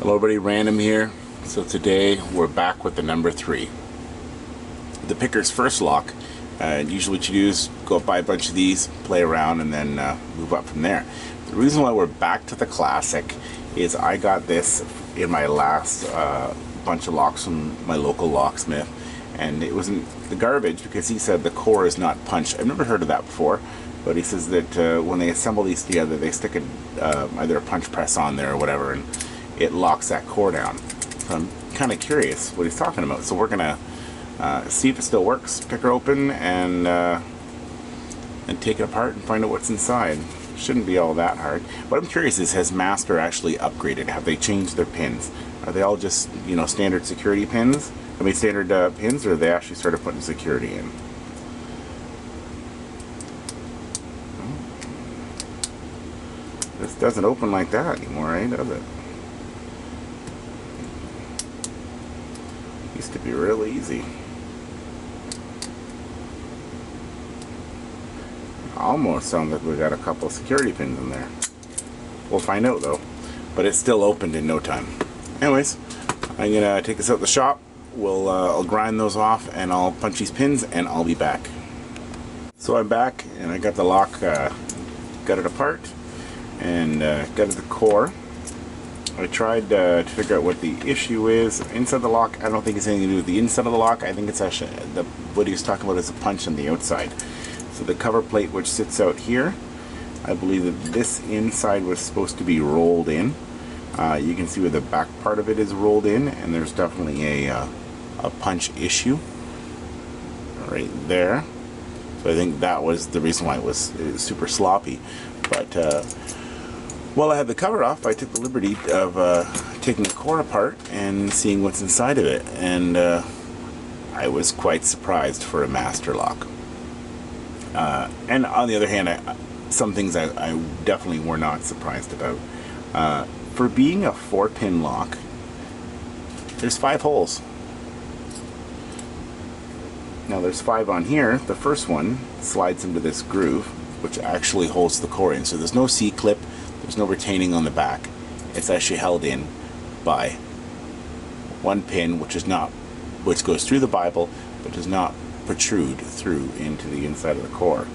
Hello everybody, Random here. So today we're back with the number 3. The picker's first lock. Usually what you do is go buy a bunch of these, play around, and then move up from there. The reason why we're back to the classic is I got this in my last bunch of locks from my local locksmith, and it was in the garbage because he said the core is not punched. I've never heard of that before, but he says that when they assemble these together they stick either a punch press on there or whatever, and it locks that core down. So I'm kind of curious what he's talking about. So we're gonna see if it still works, pick her open, and take it apart and find out what's inside. Shouldn't be all that hard. What I'm curious is, has Master actually upgraded? Have they changed their pins? Are they all just, you know, standard security pins? I mean standard pins, or have they actually started putting security in? This doesn't open like that anymore, right? Does it? Used to be real easy. Almost sounds like we got a couple of security pins in there. We'll find out though. But it's still opened in no time. Anyways, I'm gonna take this out the shop. I'll grind those off and I'll punch these pins and I'll be back. So I'm back and I got the lock, got it apart and got it the core. I tried to figure out what the issue is inside the lock. I don't think it's anything to do with the inside of the lock. I think it's actually what he was talking about is a punch on the outside. So the cover plate, which sits out here, I believe that this inside was supposed to be rolled in. You can see where the back part of it is rolled in, and there's definitely a punch issue right there. So I think that was the reason why it was super sloppy. But while I had the cover off, I took the liberty of taking the core apart and seeing what's inside of it, and I was quite surprised for a Master lock. And on the other hand, some things I definitely were not surprised about. For being a 4-pin lock, there's 5 holes. Now there's 5 on here. The first one slides into this groove, which actually holds the core in. So there's no C-clip. There's no retaining on the back. It's actually held in by 1 pin, which goes through the Bible, but does not protrude through into the inside of the core.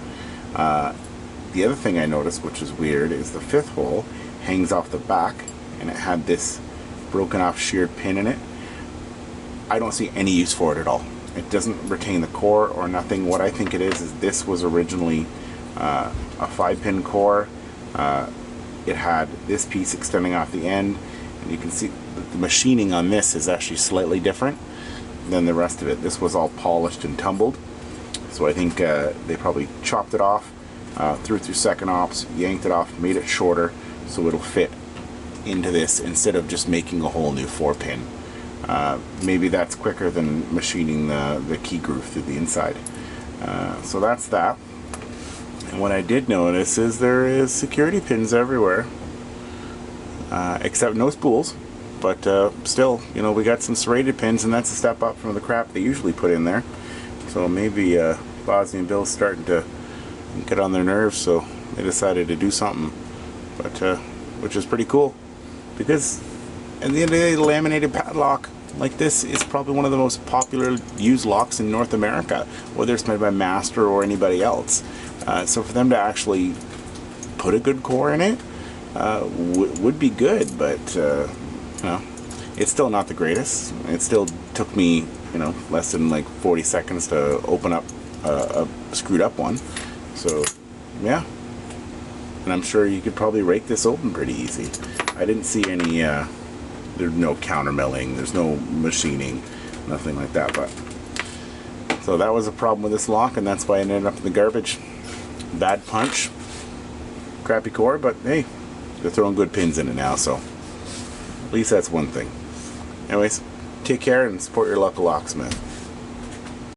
The other thing I noticed, which is weird, is the 5th hole hangs off the back, and it had this broken off sheared pin in it. I don't see any use for it at all. It doesn't retain the core or nothing. What I think it is this was originally a 5-pin core. It had this piece extending off the end, and you can see that the machining on this is actually slightly different than the rest of it. This was all polished and tumbled, so I think they probably chopped it off, threw it through second ops, yanked it off, made it shorter so it'll fit into this instead of just making a whole new 4-pin. Maybe that's quicker than machining the key groove through the inside. So that's that. And what I did notice is there is security pins everywhere, except no spools. But still, you know, we got some serrated pins, and that's a step up from the crap they usually put in there. So maybe Bosnia and Bill's starting to get on their nerves, so they decided to do something. But which is pretty cool, because at the end of the day, the laminated padlock like this is probably one of the most popular used locks in North America, whether it's made by Master or anybody else. So for them to actually put a good core in it would be good, but no, it's still not the greatest. It still took me, you know, less than like 40 seconds to open up a screwed up one. So yeah, and I'm sure you could probably rake this open pretty easy. I didn't see any there's no counter milling, there's no machining, nothing like that. But so that was a problem with this lock, and that's why it ended up in the garbage. Bad punch, crappy core, but hey, they're throwing good pins in it now, so at least that's one thing. Anyways, take care and support your local locksmith.